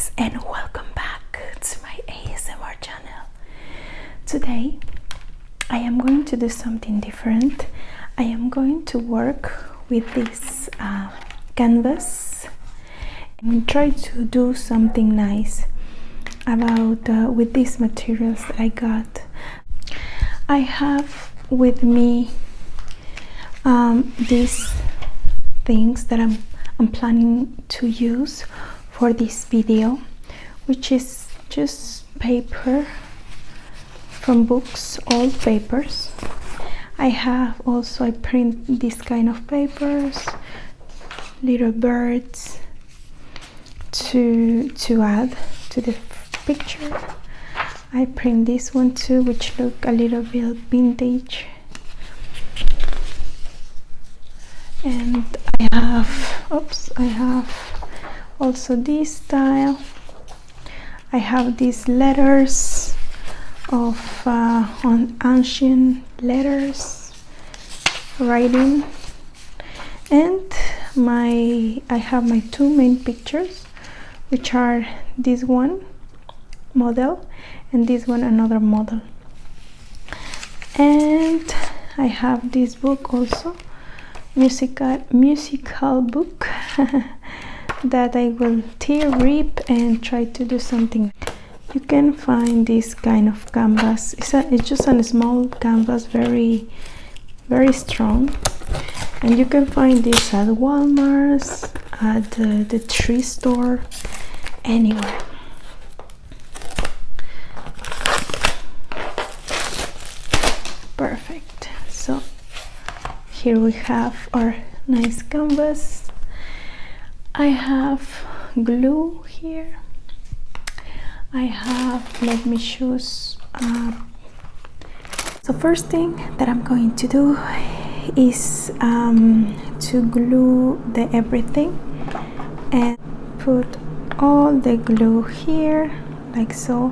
guys, and welcome back to my ASMR channel. Today I am going to do something different. I am going to work with this canvas and try to do something nice about with these materials that I got. I have with me these things that I'm planning to use for this video, which is just paper from books, old papers. I print this kind of papers, little birds to add to the picture. I print this one too, which look a little bit vintage. And I have also this style. I have these letters of on ancient letters writing, and I have my two main pictures, which are this one model and this one another model. And I have this book also, musical book that I will rip and try to do something. You can find this kind of canvas. It's just a small canvas, very strong, and you can find this at Walmart, at the tree store, anywhere. Perfect. So here we have our nice canvas. I have glue here. I have, let me choose. So first thing that I'm going to do is to glue everything and put all the glue here like so.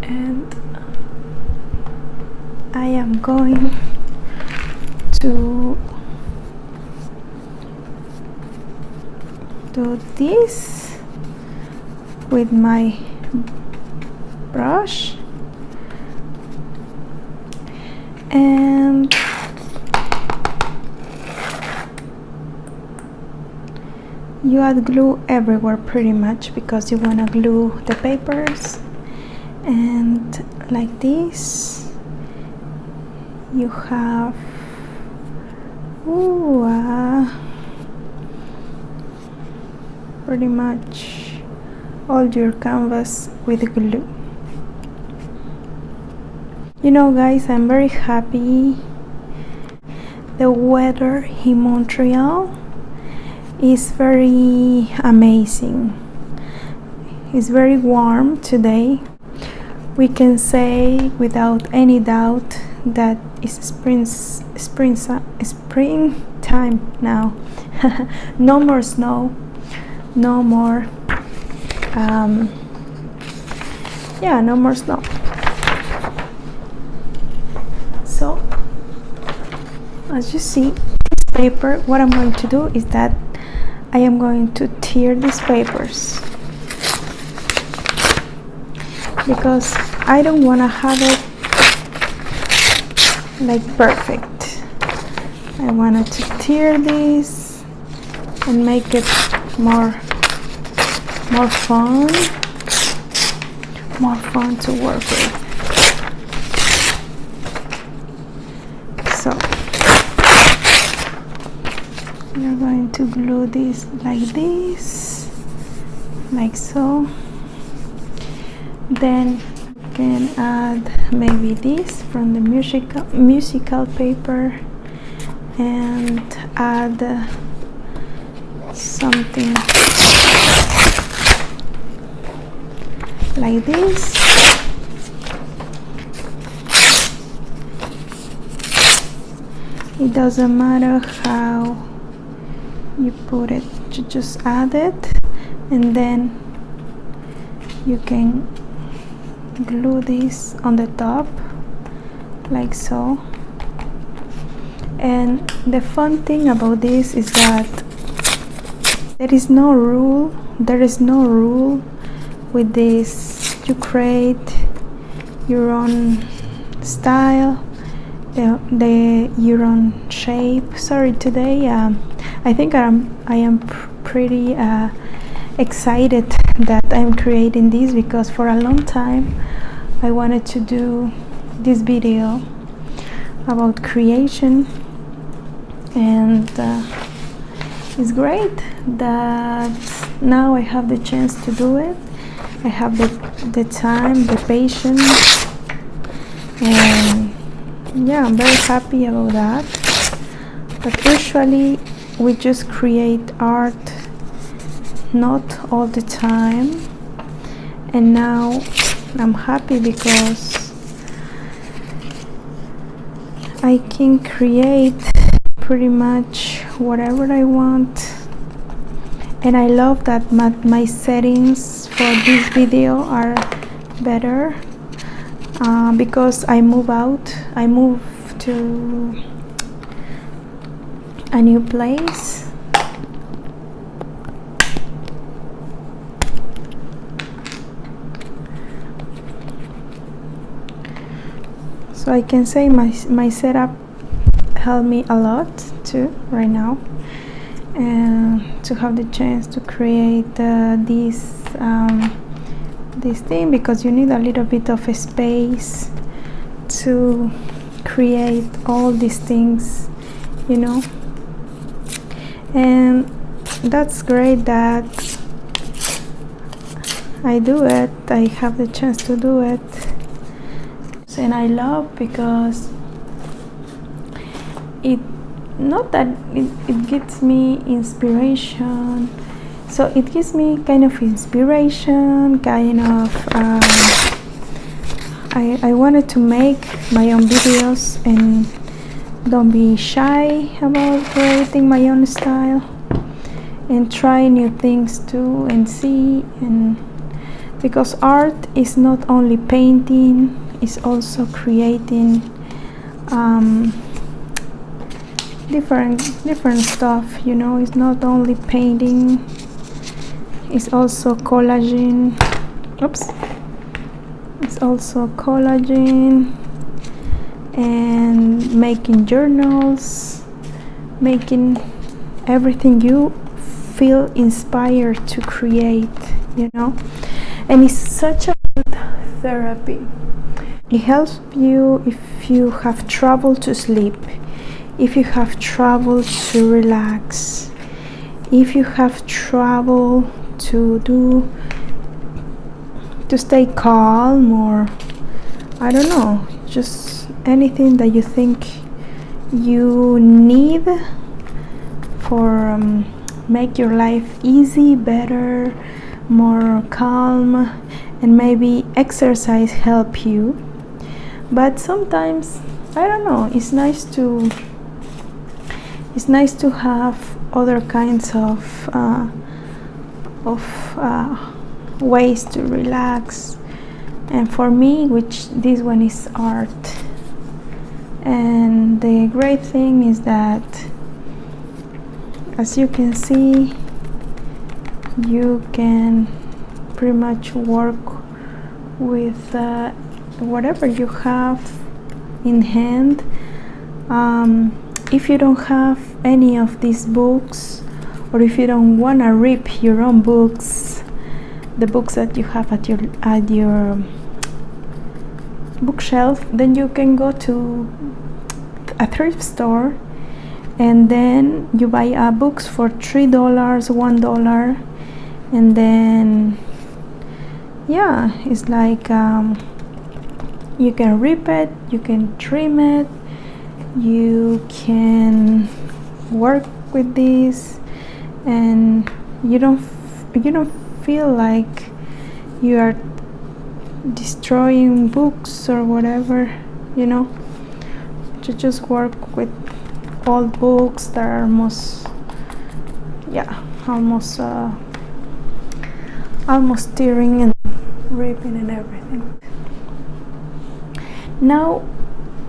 And I am going to do this with my brush, and you add glue everywhere pretty much because you want to glue the papers. And like this you have pretty much all your canvas with glue. You know, guys, I'm very happy. The weather in Montreal is very amazing. It's very warm today. We can say without any doubt that it's springtime now. No more snow, no more no more snow. So as you see, this paper, what I'm going to do is that I am going to tear these papers because I don't want to have it like perfect. I wanted to tear this and make it more fun to work with. So we're going to glue this like so. Then you can add maybe this from the musical paper and add something like this. It doesn't matter how you put it, you just add it, and then you can glue this on the top like so. And the fun thing about this is that There is no rule. There is no rule with this. You create your own style, your own shape. Sorry, today I think I am pretty excited that I'm creating this, because for a long time I wanted to do this video about creation, and it's great that now I have the chance to do it. I have the time, the patience, and yeah, I'm very happy about that. But usually we just create art not all the time, and now I'm happy because I can create pretty much whatever I want. And I love that my settings for this video are better because I moved to a new place. So I can say my setup helped me a lot too right now, and to have the chance to create this thing, because you need a little bit of a space to create all these things, you know. And that's great that I do it. I have the chance to do it, and I love because it gives me inspiration. So it gives me kind of inspiration, kind of I wanted to make my own videos and don't be shy about creating my own style and try new things too and see. And because art is not only painting, it's also creating different stuff, you know. It's not only painting, it's also collaging. It's also collaging and making journals, making everything you feel inspired to create, you know. And it's such a good therapy. It helps you if you have trouble to sleep, if you have trouble to relax, if you have trouble to stay calm, or I don't know, just anything that you think you need for make your life easy, better, more calm, and maybe exercise help you. But sometimes, I don't know, it's nice to have other kinds of ways to relax. And for me, this one is art. And the great thing is that, as you can see, you can pretty much work with whatever you have in hand. If you don't have any of these books, or if you don't want to rip your own books, the books that you have at your bookshelf, then you can go to a thrift store and then you buy books for $3, $1, and then yeah, it's like you can rip it, you can trim it, you can work with this, and you don't feel like you are destroying books or whatever, you know. To just work with old books that are almost tearing and ripping and everything. Now,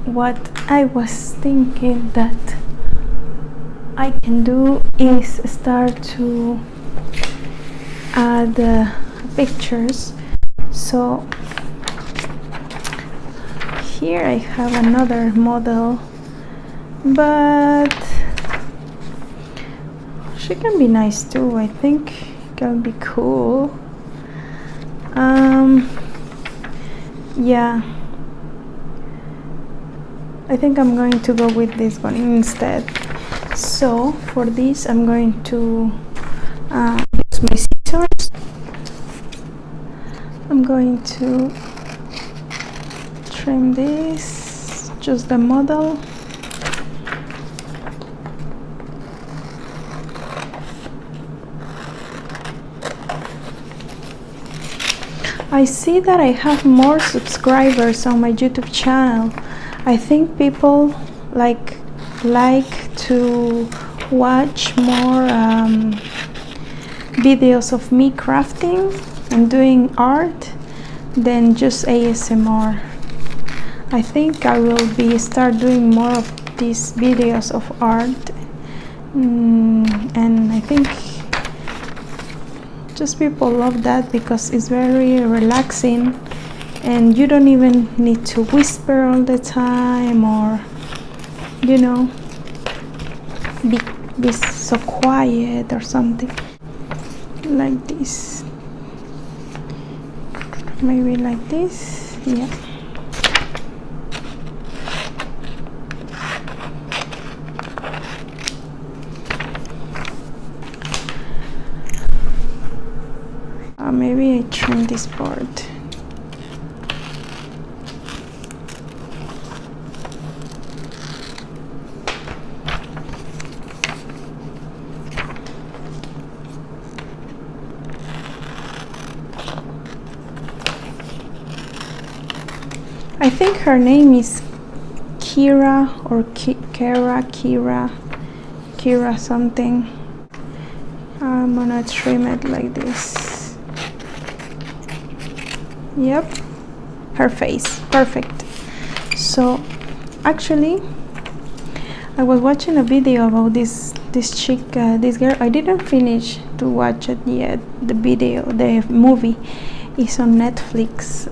what I was thinking that I can do is start to add pictures. So here I have another model, but she can be nice too. I think it can be cool. Yeah, I think I'm going to go with this one instead. So for this I'm going to use my scissors. I'm going to trim this, just the model. I see that I have more subscribers on my YouTube channel. I think people like to watch more videos of me crafting and doing art than just ASMR. I think I will start doing more of these videos of art, and I think just people love that because it's very relaxing and you don't even need to whisper all the time, or you know, be so quiet or something like this. Maybe like this. Yeah. Maybe I trim this part. I think her name is Kira or Kira something. I'm gonna trim it like this. Yep, her face, perfect. So actually I was watching a video about this chick, this girl. I didn't finish to watch it yet. The video, the movie is on Netflix,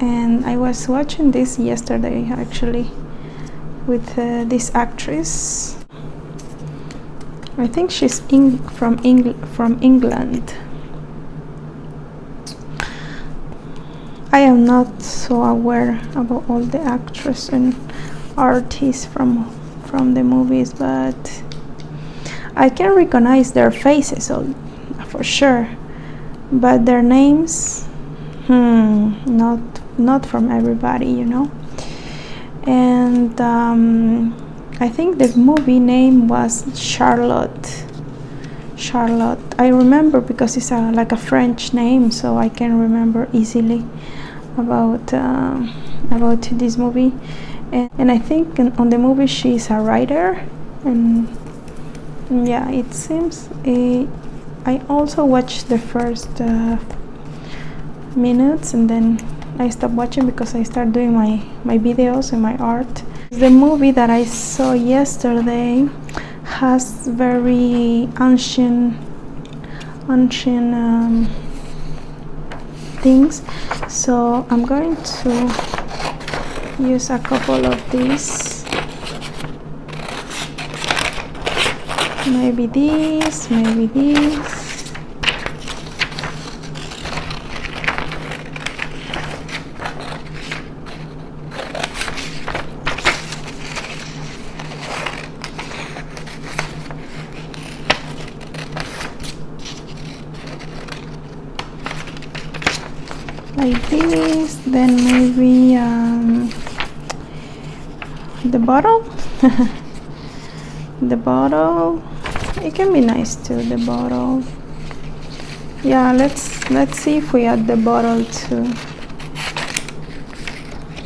and I was watching this yesterday actually with this actress. I think she's from England. I am not so aware about all the actors and artists from the movies, but I can recognize their faces for sure, but their names, not from everybody, you know. And I think the movie name was Charlotte. I remember because it's like a French name, so I can remember easily about this movie. And I think on the movie she's a writer, and yeah, it seems. I also watched the first minutes, and then I stopped watching because I started doing my videos and my art. The movie that I saw yesterday has very ancient things, so I'm going to use a couple of these. Maybe this, maybe this. Like this, then maybe the bottle. The bottle, it can be nice too, the bottle. Yeah, let's see if we add the bottle too.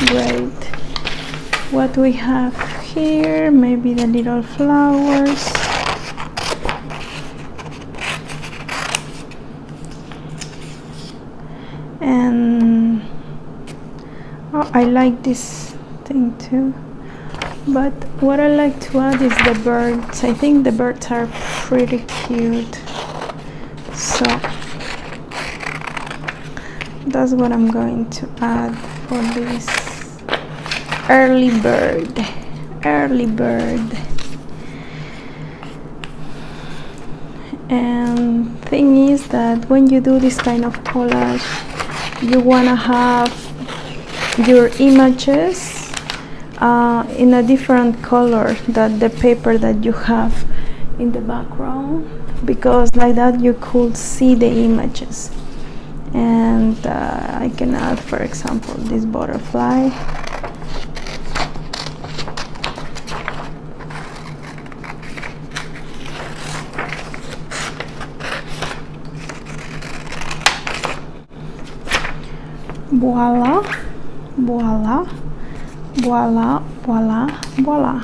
Great. What we have here, maybe the little flowers. And oh, I like this thing too. But what I like to add is the birds. I think the birds are pretty cute, so that's what I'm going to add for this early bird. And thing is that when you do this kind of collage, you wanna have your images in a different color than the paper that you have in the background, because like that you could see the images. And I can add, for example, this butterfly. Voila, voila, voila, voila, voila.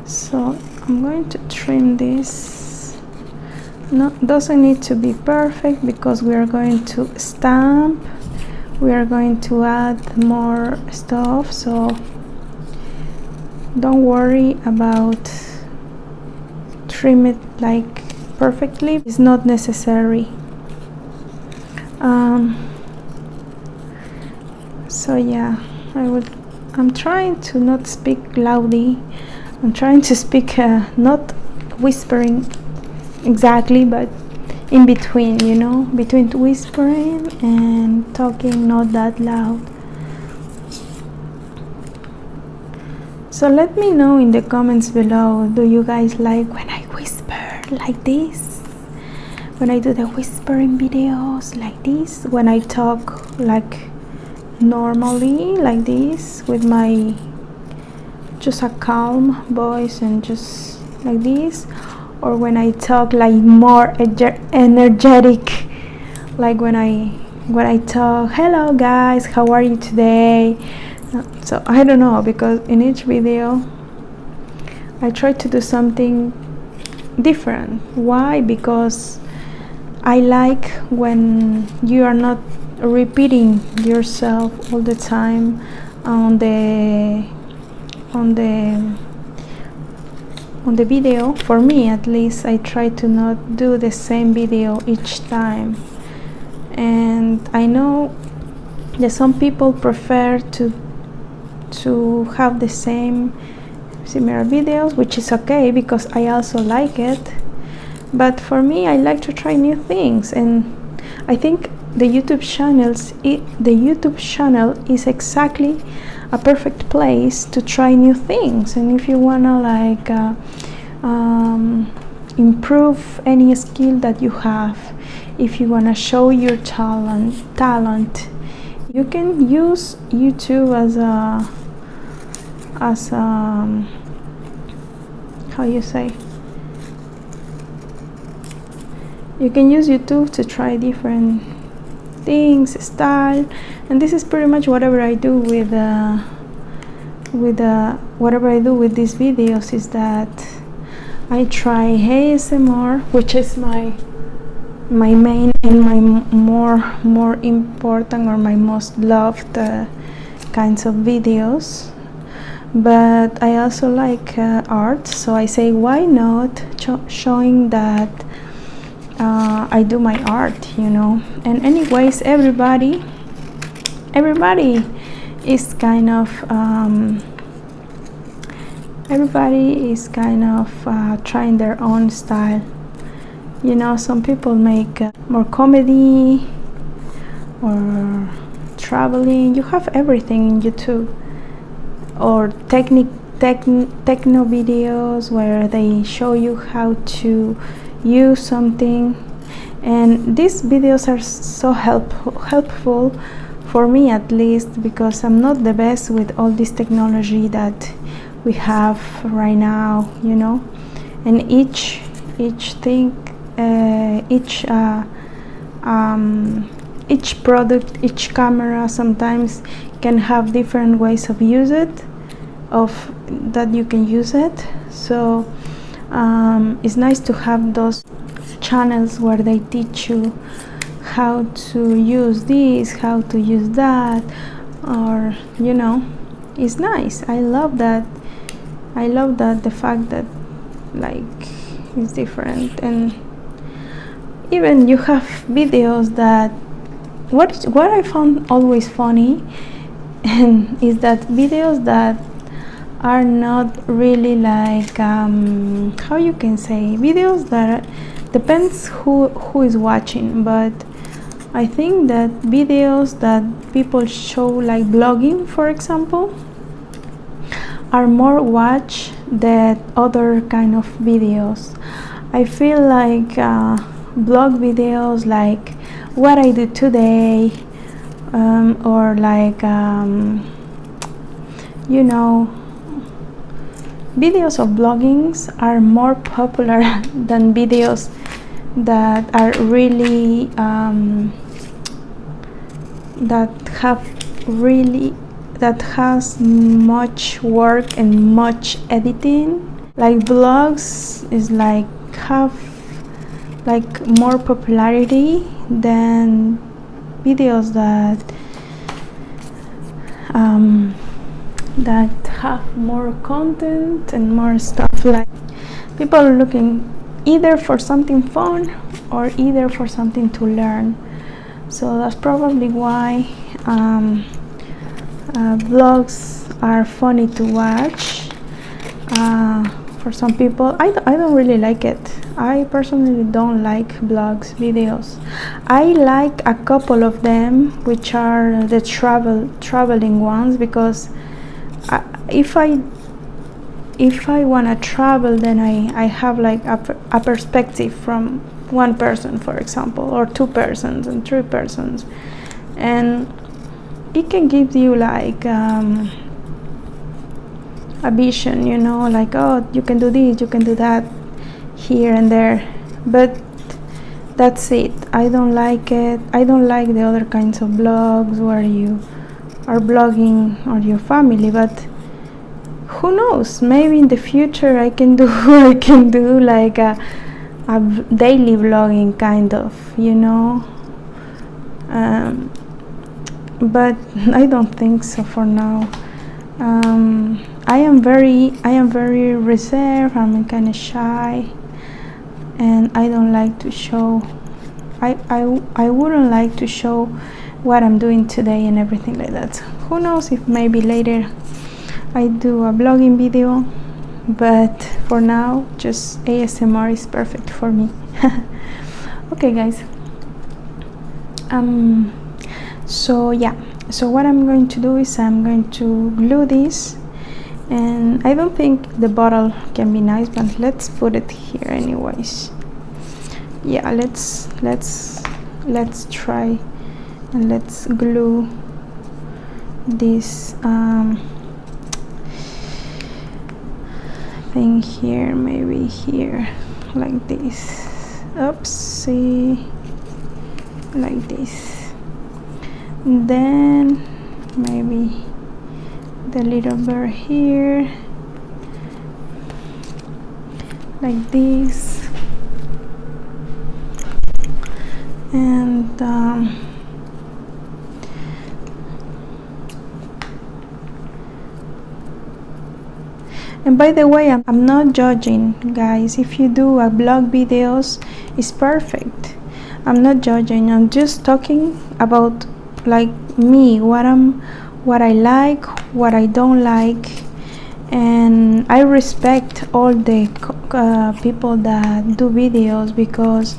So I'm going to trim this. No, doesn't need to be perfect because we are going to stamp, we are going to add more stuff, so don't worry about trim it like perfectly. It's not necessary. So yeah, I'm trying to not speak loudly. I'm trying to speak not whispering exactly, but in between, you know, between whispering and talking, not that loud. So let me know in the comments below, do you guys like when I whisper like this? When I do the whispering videos like this? When I talk like normally like this with my just a calm voice and just like this? Or when I talk like more energetic, like when I talk, hello guys, how are you today? So I don't know, because in each video I try to do something different. Why? Because I like when you are not repeating yourself all the time on the video. For me, at least, I try to not do the same video each time. And I know that some people prefer to have the same similar videos, which is okay because I also like it. But for me, I like to try new things, and I think the YouTube channel is exactly a perfect place to try new things. And if you wanna like improve any skill that you have, if you wanna show your talent, you can use YouTube as a how you say, you can use YouTube to try different things, style. And this is pretty much whatever I do with whatever I do with these videos, is that I try ASMR, which is my main and my more important or my most loved kinds of videos. But I also like art, so I say why not showing that I do my art, you know. And anyways, everybody is kind of trying their own style, you know. Some people make more comedy or traveling. You have everything in YouTube. Or techno videos where they show you how to use something. And these videos are so helpful for me, at least, because I'm not the best with all this technology that we have right now, you know. And each product, each camera sometimes can have different ways of use it, that you can use it. So it's nice to have those channels where they teach you how to use this, how to use that, or, you know, it's nice. I love that I love that the fact that like it's different. And even you have videos that what I found always funny and is that videos that are not really like how you can say, videos that depends who is watching, but I think that videos that people show, like blogging for example, are more watched than other kind of videos. I feel like blog videos like what I do today, or like you know, videos of bloggings are more popular than videos that are really that has much work and much editing. Like vlogs is like have like more popularity than videos that have more content and more stuff. Like people are looking either for something fun or either for something to learn. So that's probably why vlogs are funny to watch. For some people, I don't really like it. I personally don't like vlogs videos. I like a couple of them, which are the traveling ones, because if I want to travel, then I have like a perspective from one person, for example, or two persons and three persons, and it can give you like a vision, you know, like, oh, you can do this, you can do that here and there, but that's it. I don't like it. I don't like the other kinds of blogs where you are blogging or your family, but who knows, maybe in the future I can do like a daily vlogging kind of, you know, but I don't think so for now. I am very reserved. I'm kind of shy, and I don't like to show. I wouldn't like to show what I'm doing today and everything like that. Who knows if maybe later I do a vlogging video, but for now just ASMR is perfect for me. Okay guys, so yeah, so what I'm going to do is I'm going to glue this, and I don't think the bottle can be nice, but let's put it here anyways. Yeah, let's try and let's glue this thing here, maybe here, like this. Oopsie, like this. And then maybe the little bird here, like this. And by the way, I'm not judging, guys. If you do a blog videos, it's perfect. I'm not judging. I'm just talking about like me, what I like, what I don't like, and I respect all the people that do videos, because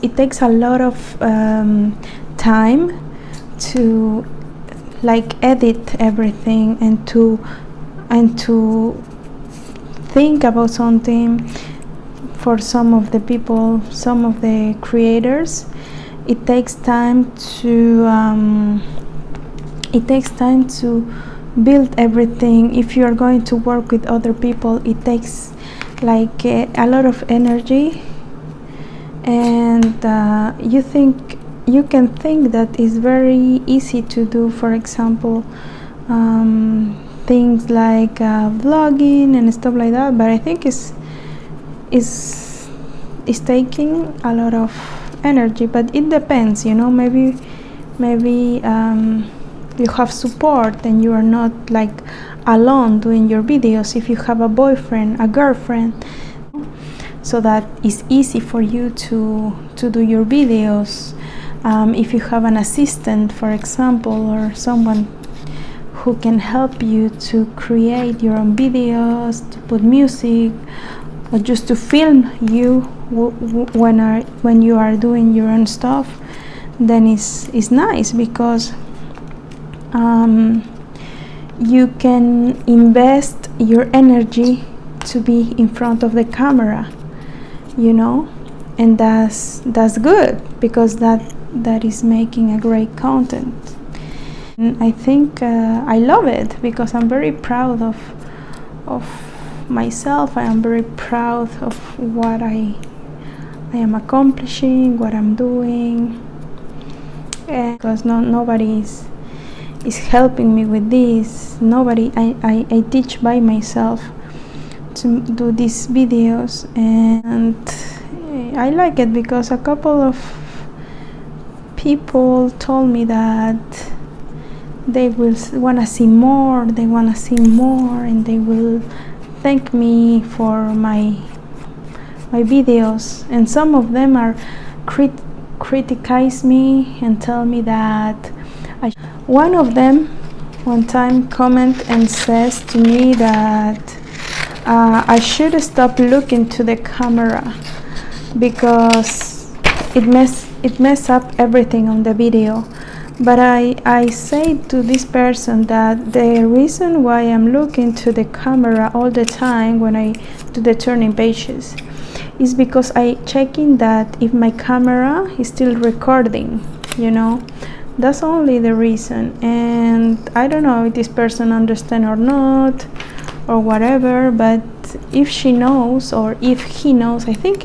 it takes a lot of time to like edit everything and to think about something. For some of the people, some of the creators, it takes time to build everything. If you are going to work with other people, it takes like a lot of energy, and you can think that it's very easy to do, for example, things like vlogging and stuff like that, but I think it's taking a lot of energy. But it depends, you know, maybe you have support and you are not like alone doing your videos. If you have a boyfriend, a girlfriend, so that it's easy for you to do your videos. If you have an assistant, for example, or someone who can help you to create your own videos, to put music, or just to film you when you are doing your own stuff, then it's nice, because you can invest your energy to be in front of the camera, you know, and that's good, because that is making a great content. And I think I love it, because I'm very proud of myself. I am very proud of what I am accomplishing, what I'm doing, and because nobody is helping me with this. Nobody. I teach by myself to do these videos, and I like it, because a couple of people told me that they will want to see more, and they will thank me for my videos, and some of them are criticize me and tell me that one of them one time comment and says to me that I should stop looking to the camera, because it mess up everything on the video. But I say to this person that the reason why I'm looking to the camera all the time when I do the turning pages is because I checking that if my camera is still recording, you know. That's only the reason. And I don't know if this person understand or not, or whatever, but if she knows, or if he knows, I think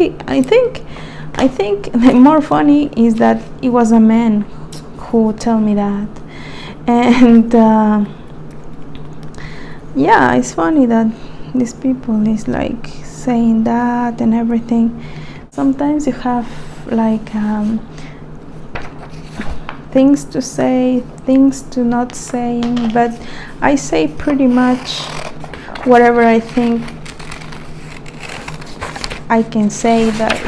the more funny is that it was a man who tell me that. And yeah, it's funny that these people is like saying that and everything. Sometimes you have like things to say, things to not saying, but I say pretty much whatever I think I can say that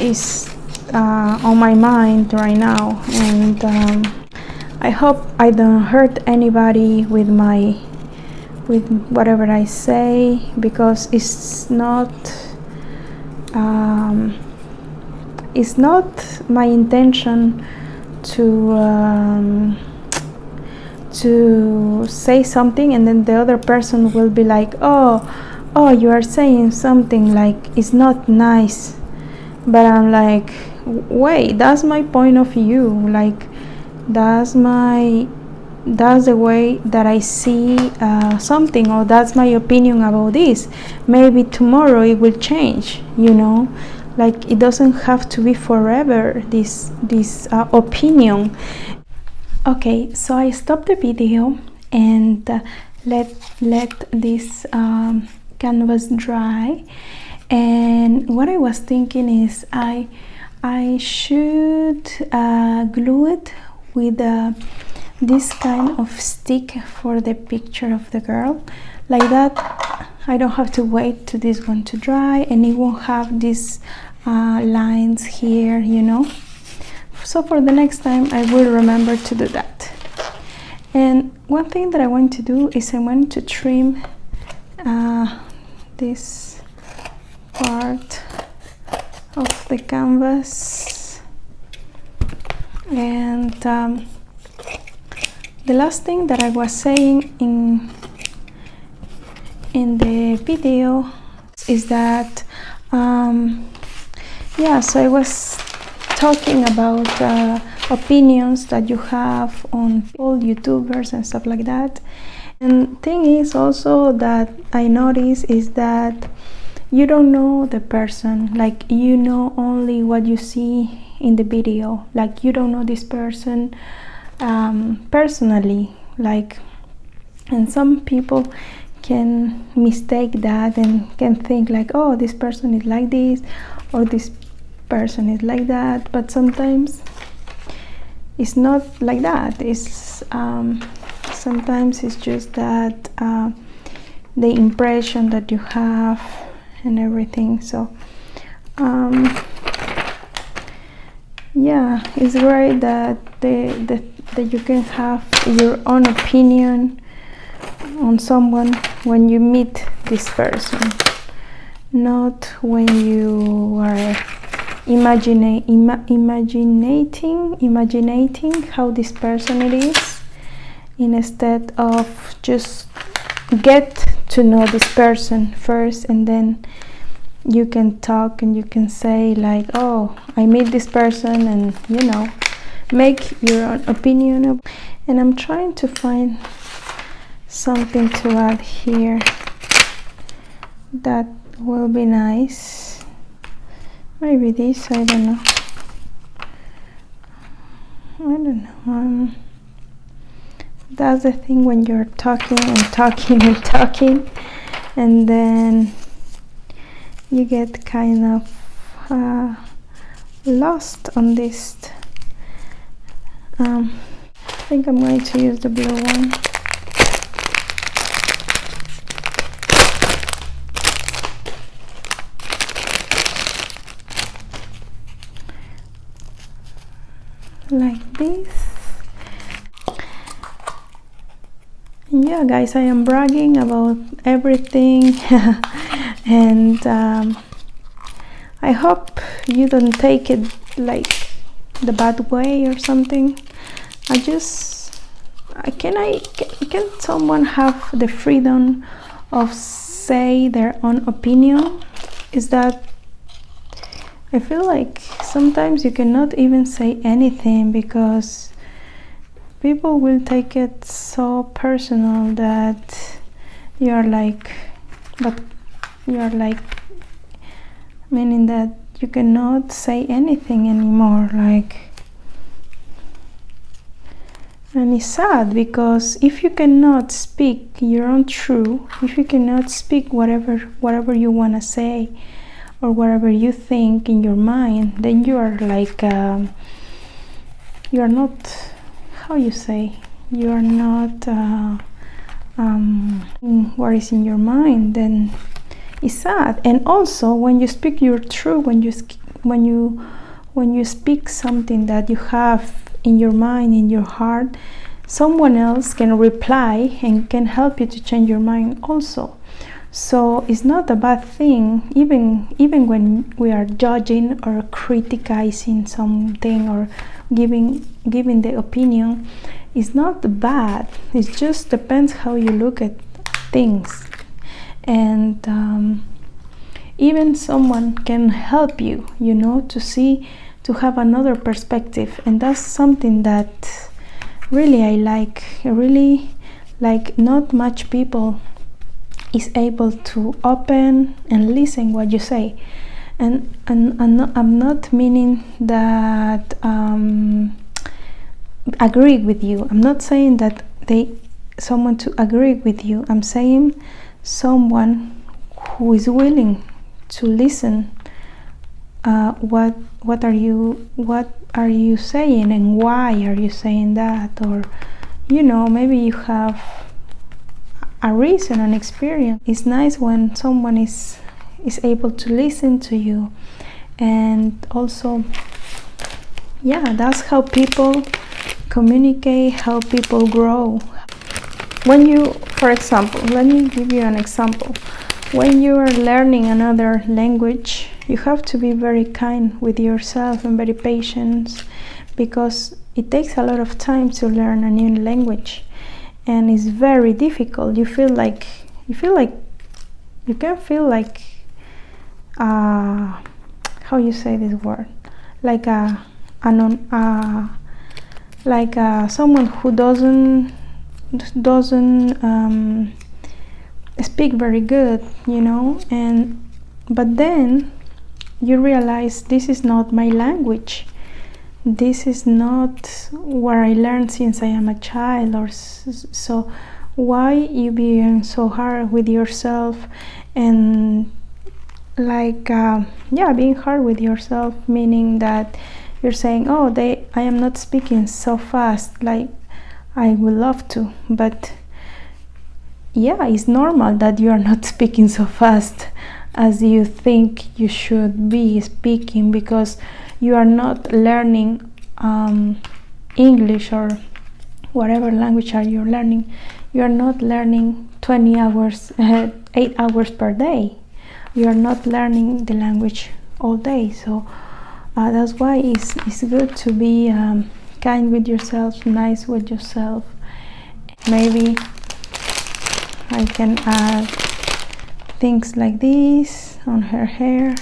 is on my mind right now. And I hope I don't hurt anybody with whatever I say, because it's not my intention to say something and then the other person will be like, oh, you are saying something like it's not nice. But I'm like, wait, that's my point of view, like that's the way that I see something, or that's my opinion about this. Maybe tomorrow it will change, you know, like it doesn't have to be forever, this opinion. Okay, so I stopped the video and let this canvas dry. And what I was thinking is I should glue it with this kind of stick for the picture of the girl. Like that, I don't have to wait to this one to dry, and it won't have these lines here, you know. So for the next time, I will remember to do that. And one thing that I want to do is I want to trim this part of the canvas. And the last thing that I was saying in the video is that yeah, so I was talking about opinions that you have on all YouTubers and stuff like that. And thing is also that I notice is that you don't know the person, like you know only what you see in the video, like you don't know this person personally, like, and some people can mistake that and can think like, oh, this person is like this or this person is like that. But sometimes it's not like that. It's sometimes it's just that the impression that you have and everything. So yeah, it's great that that you can have your own opinion on someone when you meet this person, not when you are imaginating how this person it is, instead of just get to know this person first, and then you can talk and you can say like, oh, I meet this person, and you know, make your own opinion. And I'm trying to find something to add here that will be nice. Maybe this, I don't know. That's the thing when you're talking and talking and talking, and then you get kind of lost on this. I think I'm going to use the blue one. Like this. And yeah, guys, I am bragging about everything and I hope you don't take it like the bad way or something. Can someone have the freedom of say their own opinion? Is that, I feel like sometimes you cannot even say anything because people will take it so personal that you're like, meaning that you cannot say anything anymore, like. And it's sad because if you cannot speak your own truth, if you cannot speak whatever you want to say or whatever you think in your mind, then you are like you are not, how you say, you are not what is in your mind, then it's sad. And also when you speak your truth, when you speak something that you have in your mind, in your heart, someone else can reply and can help you to change your mind also. So it's not a bad thing, even when we are judging or criticizing something or giving the opinion. It's not bad. It just depends how you look at things. And even someone can help you, you know, to have another perspective, and that's something that really I like. Really, like, not much people is able to open and listen what you say, and I'm not meaning that agree with you. I'm not saying that someone to agree with you. I'm saying someone who is willing to listen. What are you saying, and why are you saying that? Or, you know, maybe you have a reason, an experience. It's nice when someone is able to listen to you. And also, yeah, that's how people communicate, how people grow. When you, for example, let me give you an example. When you are learning another language, you have to be very kind with yourself and very patient, because it takes a lot of time to learn a new language, and it's very difficult. You can feel like how you say this word, like someone who doesn't speak very good, you know, but then you realize this is not my language. This is not what I learned since I am a child, or so. Why you being so hard with yourself? And like being hard with yourself, meaning that you're saying, oh, I am not speaking so fast like I would love to, but yeah, it's normal that you are not speaking so fast as you think you should be speaking, because you are not learning English or whatever language are you learning. You are not learning 20 hours 8 hours per day. You are not learning the language all day. So that's why it's good to be kind with yourself, nice with yourself. Maybe I can add things like this on her hair.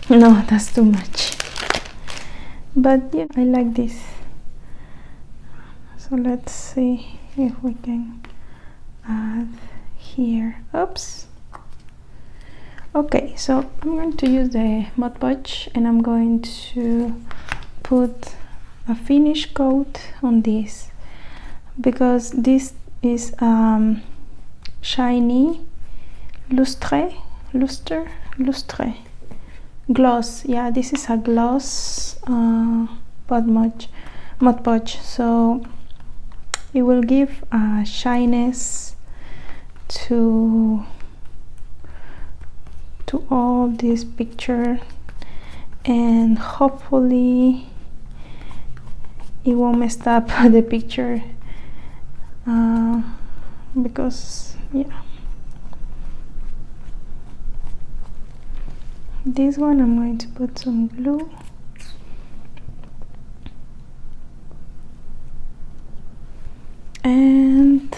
No, that's too much, but yeah, I like this. So let's see if we can add here. Oops. Okay, so I'm going to use the Mod Podge and I'm going to put a finish coat on this, because this is shiny lustre gloss. Yeah, this is a gloss Mod Podge, so it will give a shyness to all this picture, and hopefully it won't mess up the picture, because yeah, this one I'm going to put some glue. And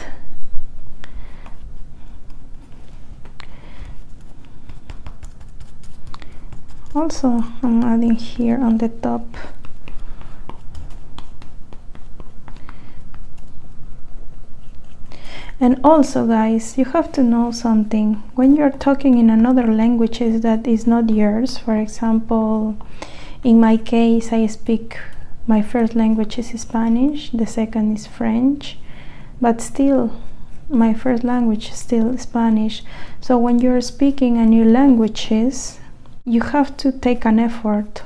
also I'm adding here on the top And also, guys, you have to know something. When you're talking in another languages that is not yours, for example, in my case, I speak, my first language is Spanish, the second is French, but still my first language is still Spanish. So when you're speaking a new languages, you have to take an effort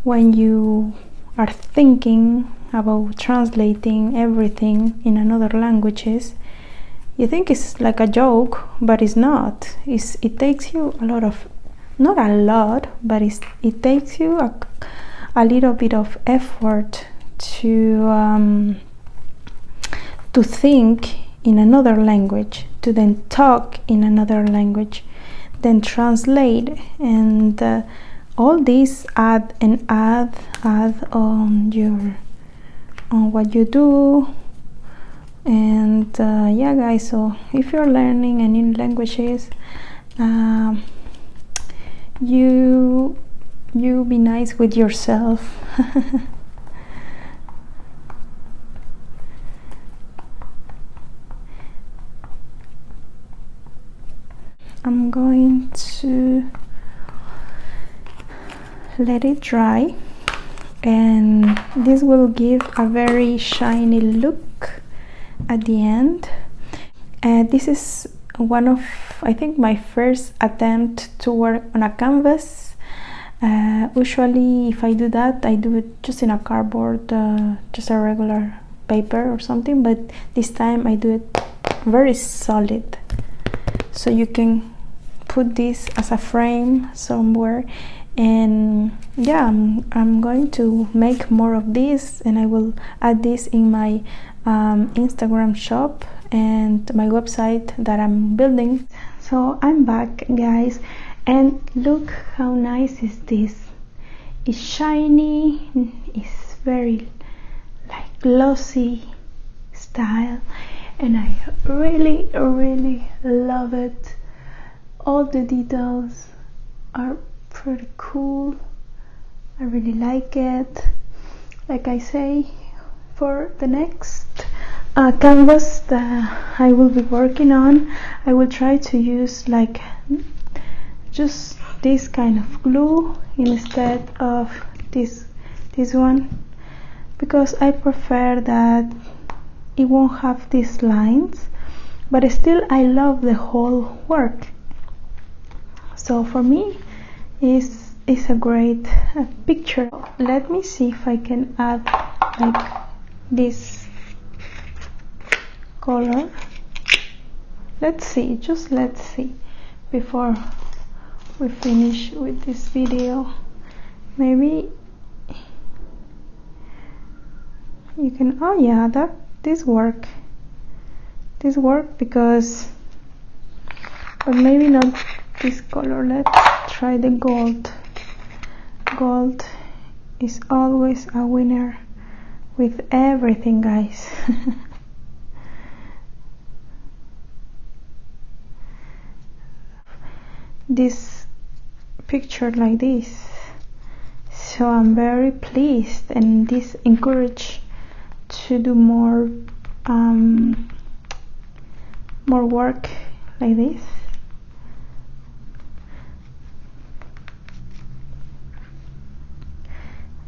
when you are thinking about translating everything in another languages. You think it's like a joke, but it's not. It takes you a lot of, not a lot, but it takes you a little bit of effort to think in another language, to then talk in another language, then translate, and all this add on what you do. And yeah, guys, so if you're learning a new languages, you be nice with yourself. I'm going to let it dry, and this will give a very shiny look at the end. And this is one of, I think, my first attempt to work on a canvas. Usually if I do that, I do it just in a cardboard, just a regular paper or something, but this time I do it very solid, so you can put this as a frame somewhere. And yeah, I'm going to make more of this, and I will add this in my Instagram shop and my website that I'm building. So I'm back, guys, and look how nice is this. It's shiny, it's very like glossy style, and I really love it. All the details are pretty cool. I really like it. Like I say, for the next canvas that I will be working on, I will try to use like just this kind of glue instead of this one, because I prefer that it won't have these lines, but still I love the whole work. So for me, is a great picture. Let me see if I can add like this color. Let's see, just let's see before we finish with this video. Maybe you can, oh yeah, this work because, but maybe not this color. Let's try the gold. Gold is always a winner with everything, guys. This picture like this, so I'm very pleased, and this encouraged to do more work like this.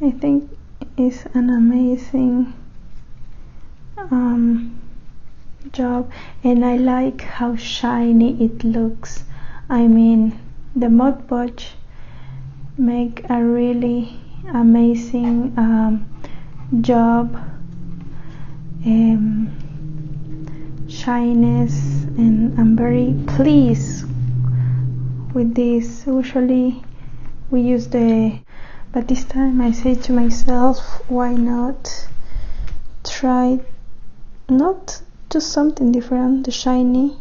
I think it's an amazing job, and I like how shiny it looks. I mean, the Mod Podge make a really amazing job, shyness, and I'm very pleased with this. Usually we use but this time I say to myself, why not try not do something different, the shiny,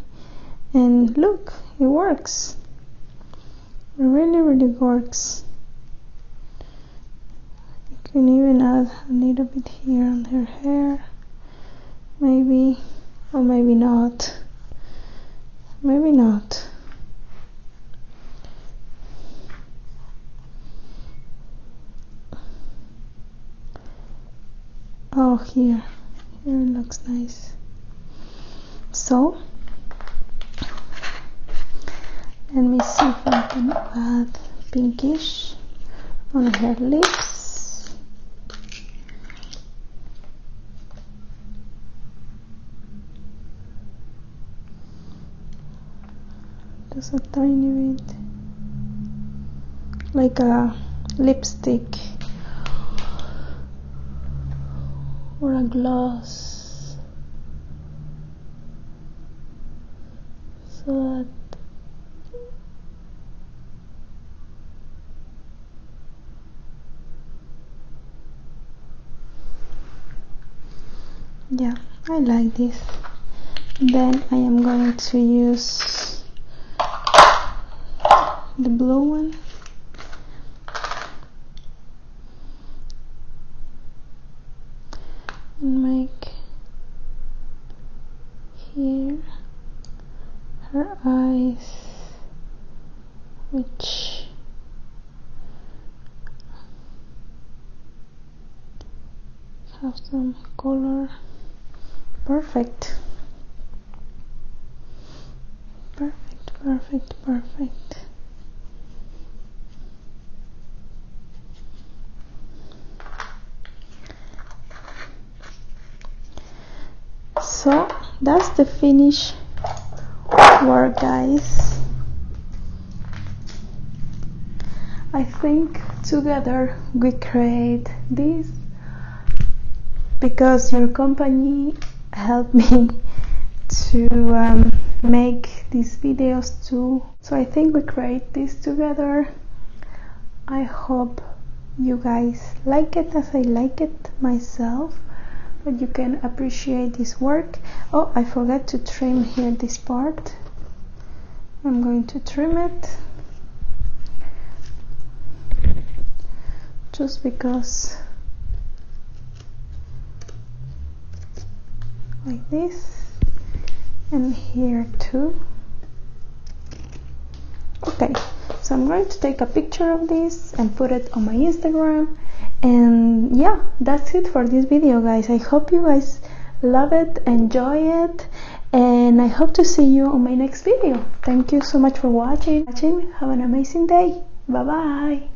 and look, it works. It really works. You can even add a little bit here on her hair, maybe, or maybe not. Maybe not. Oh, here it looks nice. So let me see if I can add pinkish on her lips. Just a tiny bit, like a lipstick or a gloss, so that yeah, I like this. Then I am going to use the blue one. And make here her eyes, which have some color. Perfect. So that's the finished work, guys. I think together we create this because your company helped me to make these videos too. So I think we create this together. I hope you guys like it as I like it myself, but you can appreciate this work. Oh, I forgot to trim here this part. I'm going to trim it just because, like this, and here too. Okay, so I'm going to take a picture of this and put it on my Instagram. And yeah, that's it for this video, guys. I hope you guys love it, enjoy it, and I hope to see you on my next video. Thank you so much for watching. Have an amazing day. Bye bye.